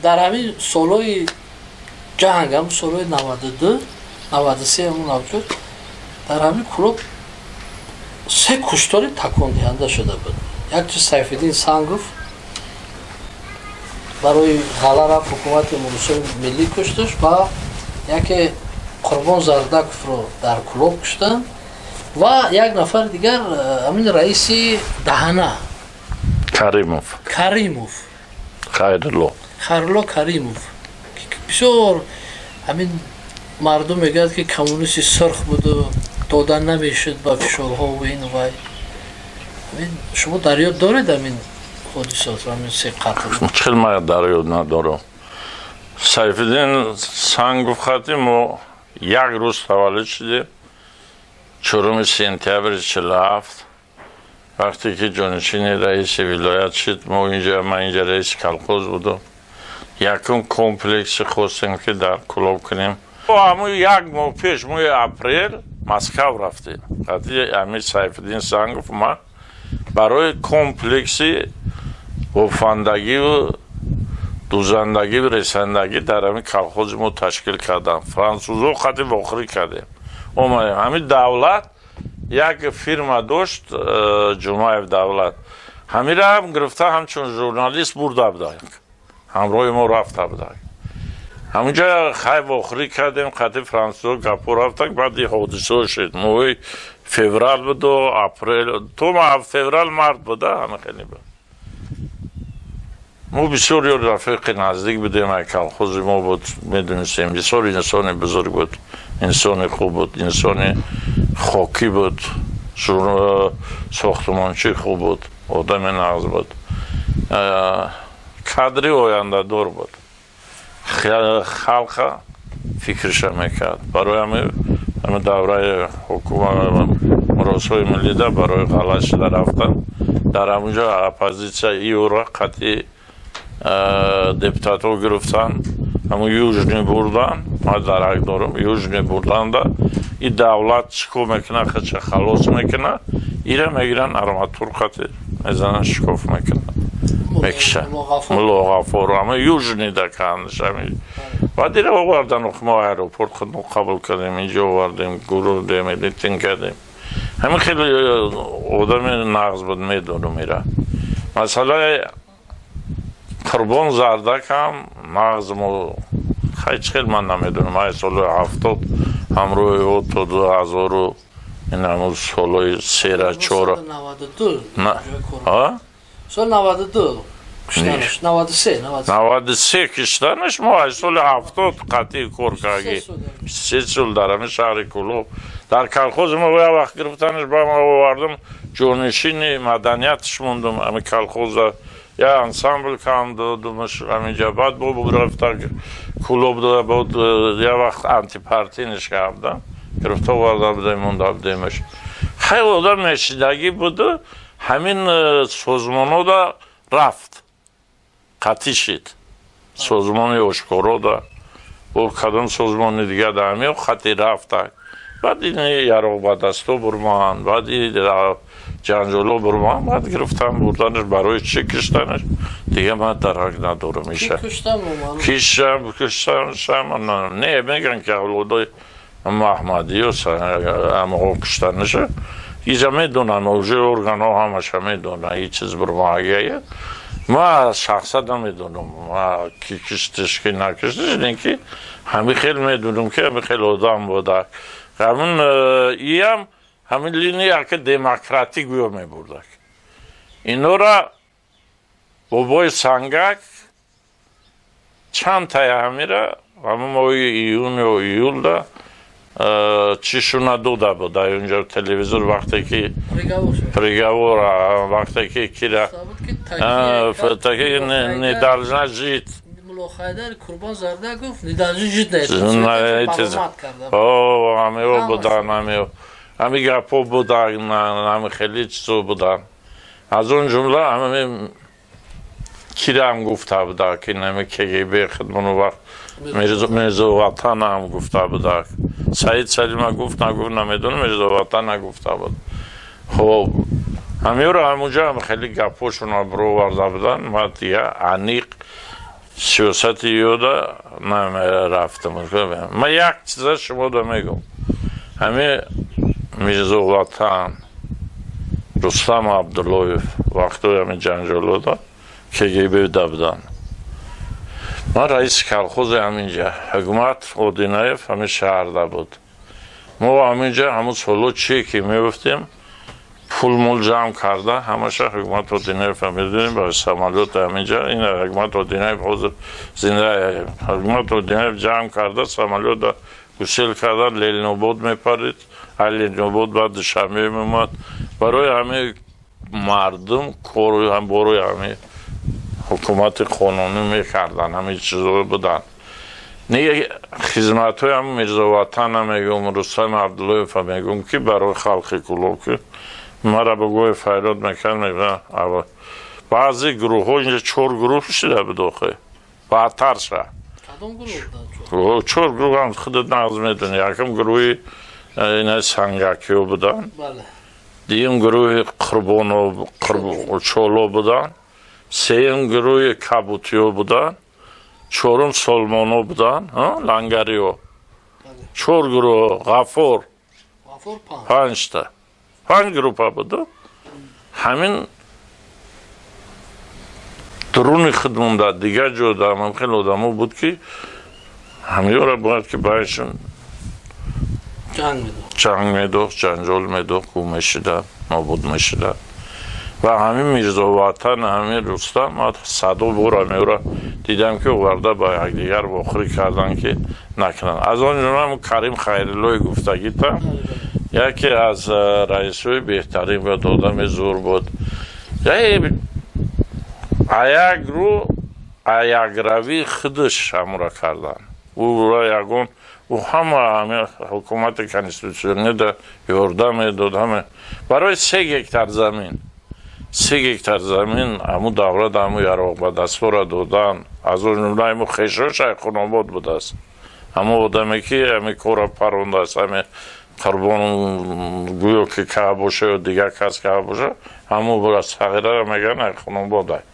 در همین سالهای جنگ هم سالهای 92 93 همون نبود در همین کلوب 3 کشتاری تکان دهنده شده بود. یک سیفالدین سنگوف برای غله رفت حکومت ملوسای ملی کشتش و یک قربان زردکوف رو در کلوب کشتن و یک نفر دیگر همین رئیس دهنه کریموف خیرالله کریموف بسیار همین مردم میگد که کمونیست سرخ بود و دادن نمیشد با فشارها و این و همین شما در یاد دارید همین حادثات همین 3 قتل؟ خیلی من در یاد ندارم. سیفالدین سنگوف خطی ما یک روز تولد شده 4 سپتامبر 47 وقتی که جانشین رئیس ولایت شد من اینجا رئیس کلخوز بودم. یکم کمپلکس خواستیم که در کلوب کنیم و همون 1 ماه پیش ماه اپریل مسکو رفتیم. خطی امیر سیفالدین سنگوف ما برای کمپلکسی وفاندگی و دوزندگی و رسندگی در همین کلخوز ما تشکیل کردم. فرانسوزو خطی واخری کردیم. اومدیم همین دولت یک فیرما داشت جمعه دولت همین را هم گرفته همچون ژورنالیست برده بودن همراه ما رفته بودن همونجا خیلی واخری کردیم خطی فرانسوزو گپو رفتن بعد این حادثه شد موی فوریه بود و اپریل تو ما فوریه مارس بوده همه خیلی بود ما بسیار رفیق نزدیک بودیم کلخوز ما بود میدونستیم بسیار انسان بزرگ بود انسان خوب بود انسان خاکی بود ساختمانچی خوب بود آدم نغز بود کادری آینده دار بود خلق فکرش میکرد برای همه دوره حکومت مراسای ملی ده برای غلش در رفتن در همونجا اپوزیسیا ایو را قطعی دپوتاتو گرفتن همون یوجنی بردن ما در حق دارم یوجنی بردن ده این دولت چکو میکنه خچه خلاص میکنه ایره میگیرن ارماتور قطعی میزنن شکوف میکنن میکشن ملاغافور همه یوجنی ده کندش و دیره آوردن ما ایروپورت خود قبول کردیم اینجا آوردیم گروه دیم لیتین کردیم همه خیلی آدم نغز بود میدونم میره مثلا قربان زردک هم مغز ما خیلی من نمیدونم های سال 70 همروی او تا 2000 این همون سال 3-4 نه سال 92 کشتنش 93 کشتنش ما سال 70 قطعی کور کردی 3 سال در همه شهر کلوب در کلخوز ما باید وقت گرفتنش با ما آوردم جانشین مدنیتش موندم همه کلخوز یا انسامبل کام دومش همینجا بعد با گرفتن کلوب داده بود یا وقت انتی پارتی نشکردم گرفته ورده بودیم مونده بودیمش خیلی آدم نشیدگی بود همین سازمانو دا رفت قطعی شد سازمان اشکارو دا و کدام سازمان دیگه دا همین خطی رفت بعد این یارو با دستو برمان بعد این جنجالو برمان بعد گرفتم بردنش برای چی کشتنش دیگه من درک ندارم میشه کشتم نه میگن که اولادای محمدی و همه کشتنشه ایجا میدونن اوجه ارگان ها همشه میدونن هیچ چیز برماگیه ما شخصا نمیدونم ما کی کشتش کی نکشتش اینکه همه خیلی میدونم که همه خیلی آدم بوده همون ایم همین لینی که دموکراتیک بیو میبردک اینو را بابای سنگک چند تای همی را همون ماهی ایون و ایول دا چیشونا دوده بود اونجا تلویزور وقتی که پریگاور وقتی که کیره تاکی ندارجنا جیت ملاخایدر قربان زرده گفت ندارجنا جیت نیست همه او بودن همه گپو بودن همه خیلی چیزو بودن از اون جمله همه کیره هم گفته بوده که نمی KGB خدمانو وقت میرزا وطن هم گفته بوده سعید سلیمه گفت نگفت نمیدونم میرزا وطن نگفته بود خب همه رو همونجا هم خیلی گپوشون برو ورده بودن ما دیگه عنیق سیاست یودا رفتم من یک چیز شما دا میگم همه میرزا وطن رستم عبداللهیف وقتی همه جنجالو دا KGB بودن ما رئیس کلخوز همینجا حکومت اودینایف همه شهرده بود ما همینجا همون سالو چی که میگفتیم پول مول جمع کرده همش حکومت اودینایف هم میدونیم با سمالوت همینجا این حکومت اودینایف حوض زنده حکومت اودینایف جمع کرده سمالوت گسیل کرده لیل نوبود میپرید لیل نوبود بعد شمی میمد برای همه مردم کروی هم بروی همه حکومت قانونی میکردن همه چیزا بودن نه خدمت های هم میرزا وطن هم میگم رستم عبداللهیف هم میگم که برای خلق کلو که مرا به گوی فیراد میکرد میگم بعضی گروه ها اینجا 4 گروه شده بداخه بعدتر شد کدام گروه 4 گروه هم خودت نقض میدونی یکم گروه این سنگاکی بودن دیگه گروه قربان و چولو بودن سیم گروه کابوتیو بودن چهارم سلمانو بودن لنگریو 4 گروه غفور 5 تا 5 گروه بودن همین درون خدمون داد دیگه جدا ممکن آدمو بود که همه را باید که بایشون جنگ میدوخت جنجال میدوخت گم میشدن نابود میشدن و همین میرزا وطن همین رستم صدو بار همه دیدم که ورده با یک دیگر بخوری کردن که نکنن از آن جمله کریم خیرلوی گفتگی تا یکی از رئیسوی بهترین بود آدم زور بود یک روی خودش همون را کردن او را یکون او همه حکومت کنستیتوسیونی دا یاردم داد همه برای 3 هکتار زمین 3 هکتار زمین همو دولت همو یراق به دستو را دادن از اون جمله همو خیشش خانواد بود است همو آدمی که همه کورا پرونده است همه قربان گویا که باشه و دیگر کس که باشه همو برای صغیره را میگن خانواد است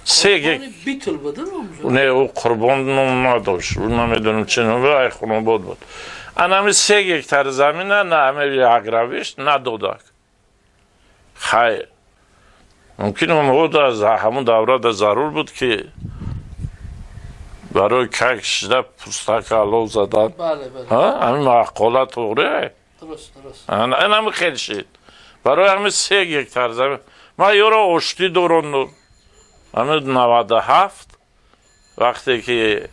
3 بیتل بودن نه او قربان نداشت اون نمیدونم چه نوعی خانواد بود همه 3 هکتار زمین نه همه یک رویش ندادک خیر ممکن از همون دوره ضرور بود که برای کشیده پوستک علو زدن همین معقولت اوره درست این همه خیلی شد برای همه 3 هکتار زمین ما یورا اشتی دوروندم همه 97 وقتی که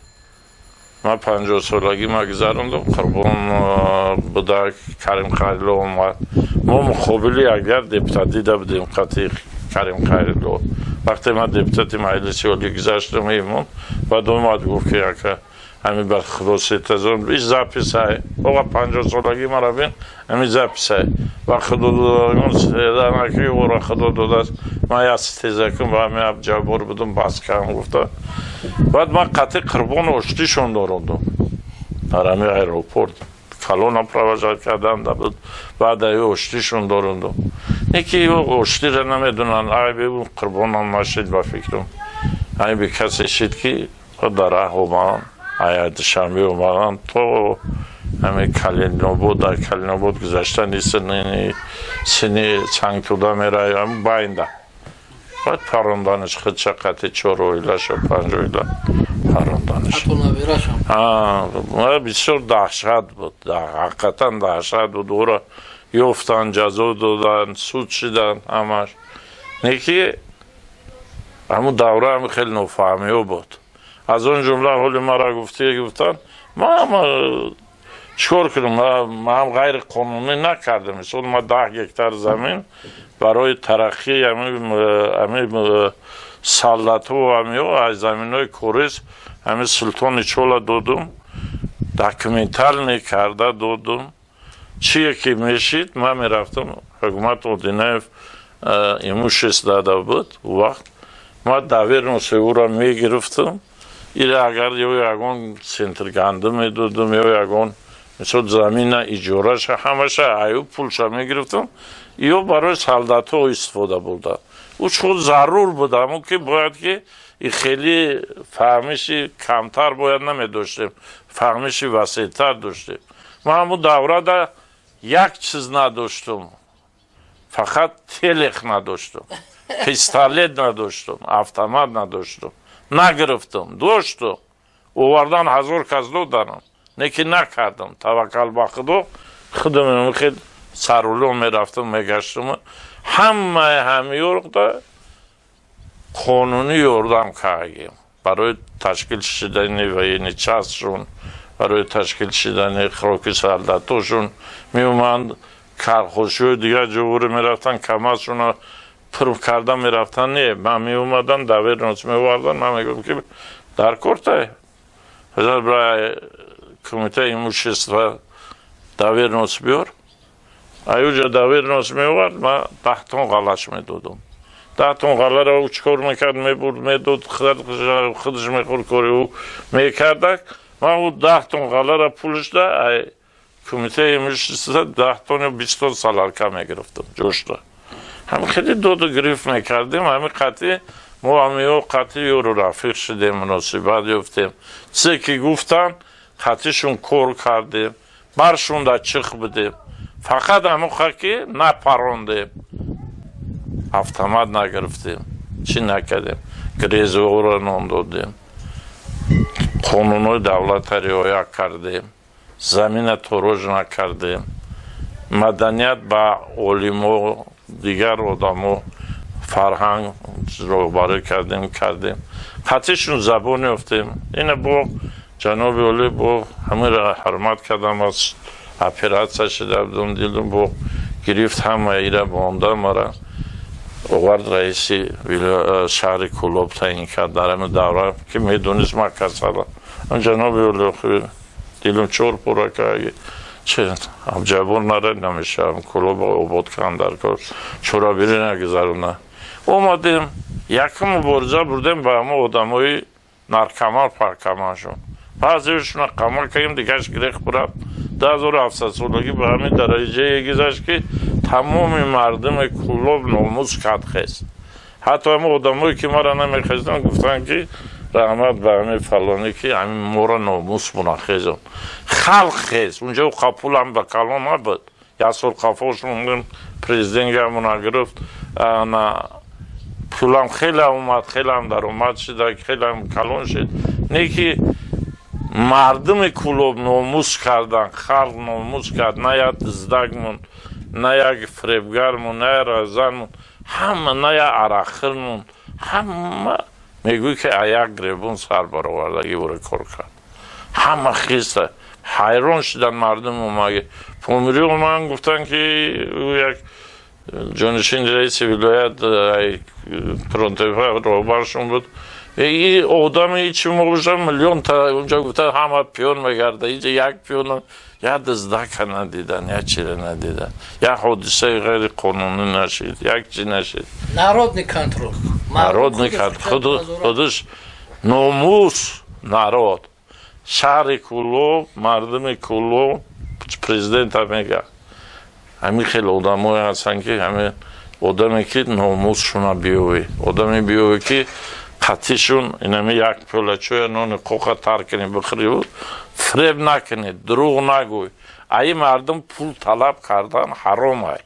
ما 50 سالگی ما گذراندم قربان بوده کریم خیرلو اومد ما مقابلی اگر دپوتات دیده بودیم قطعی کریم خیرلو وقتی ما دپوتات مجلس عالی گذاشتم ایمون بعد اومد گفت که یک همین بر خلاصی تزون ایش زپیسه آقا 50 سالگی ما را بین همین زپیسه و خدا دادن سیدن اکی او را خدا داده ما یک ستیزه کن و همین اب جبار بودم بس که هم گفته بعد ما قطعی قربان اشتیشون داروندم در همین ایروپورت کلون هم پروژت کردن بود بعد ای اشتیشون داروندم یکی اشتی را نمیدونن ای ببون قربان هم نشید با فکرم ای به کسی شید که در احومان ای دشنبه اومدن تو همه کلیل نبود در کلیل نبود گذاشتن نیستن سینی چنگ تودا میره هم باینده باید پراندانش خود چقدر 4 اویلش و 5 اویله پراندانش بسیار دهشت بود حقیقتا دهشت بود او را یفتن جزا دادن سود شدن همش نیکی همون دوره هم خیلی نفهمی بود از اون جمله حالی ما را گفتن ما چکار کنم ما هم غیر قانونی نکردم مثل ما 10 هکتار زمین برای ترقی همین سالت و از زمین های کوریس همین سلطان چولا دادم داکومنتال نکرده دادم چیه که میشید ما میرفتم حکومت اودینایف ایموشش داده بود وقت ما داویر نوسی او را میگرفتم ایره اگر یکون سنتر گنده میدادم یا یکون مثل زمین ایجورش همشه ایو پولش میگرفتم یا برای سالدات ها استفاده بوده او خود ضرور بوده اما که باید که این خیلی فهمشی کمتر باید نمیداشتیم فهمشی وسیع‌تر داشتیم ما همون دوره دا یک چیز نداشتم فقط تلخ نداشتم پیستالت نداشتم автомат نداشتم نگرفتم داشتم اووردن 1000 کس دادم نکی نکردم توکل به خدا خودم خیلی سرولو میرفتم میگشتم همه یورقدا قانونی یوردم کردیم برای تشکیل شدن و این چسشون برای تشکیل شدن خراکی سلطتوشون میومند کارخوشی دیگه جوری میرفتن کمازشون پر کردن میرفتن نه من میومدن داور نوت میوردن من میگم که در کورته هزار برای کمیته ایموشست داور نوت بیار ایوجا داور نوت میورد من 10 تن غلاش میدادم 10 تن غلا رو چکار میکرد میبرد میداد خودش میخورد کاری او میکرد من او 10 تن غلا رو پولش ده کمیته ایموشست 10 تن و 20 تن سالارکا میگرفتم جوشتا هم خیلی دو گریف میکردیم همین قطعی ما همیو قطعی رو رفیق شدیم مناسبت یفتیم چه که گفتن قطعیشون کور کردیم برشون دا چخ بدیم فقط همون خاکی نپراندیم автомат نگرفتیم چی نکردیم گریز رو نام دادیم قانونوی دولت رعایت کردیم زمین تروج نکردیم مدنیت با علما دیگر آدمو فرهنگ روباره کردیم قطعشون زبون افتیم اینه با جناب علی با همه را حرمت کردم از اپراتسا شده بودم دیدم با گرفت همه ایره بانده مرا اوورد رئیسی شهر کلوب تعیین کرد در همه دوره که میدونست ما کسالا جناب علی خوی دیدم چور پورا که چه جبور نره نمیشه کلوب عباد کن در کار چورا بیری نگذارونه اومدیم یکم برجا بردیم به همه آدمای نرکمال پرکمالشون بعضیشون قمال کردیم دیگرش گریخ برد 2700 سالگی به همین درجه گذشت که تمام مردم کلوب ناموس کرد خیست حتی همه آدمایی که ما را نمیخیستن گفتن که رحمت به همه فلانی که همین مورا ناموس منخیزم خلق خیست اونجا قپول هم به کلان نبود یک سال قفاشون پریزیدنگ همون گرفت پولم خیلی اومد خیلی هم در اومد شد خیلی هم کلان شد نه که مردم کلوب ناموس کردن خلق ناموس کرد نه یک دزدگمون نه یک فریبگرمون نه یک رزنمون همه نه یک عراخرمون همه میگوی که یک گریبون سر برآوردگی برای کار کرد همه خیسته حیران شدن مردم اومده پومیری اومدن گفتن که او یک جانشین رئیس ولایت پرونتفا روبرشون بود این آدم هیچی موقعشم میلیون تا اونجا گفتن همه پیون میگرده اینجا یک پیون یا دزدک ندیدن یا چیره ندیدن یا حادثه غیر قانونی نشید یک چی نشید نارود نکنترول نارود نکنترول خودش ناموس نارود شهر کلو مردم کلو پریزیدنت هم میگه همین خیلی آدم های هستن که همین آدمی که ناموسشون بیوی آدمی بیوی که قطعشون اینمی یک پولچوی نون قوقه تر کنی بخری بود فریب نکنی دروغ نگوی ای مردم پول طلب کردن حرام های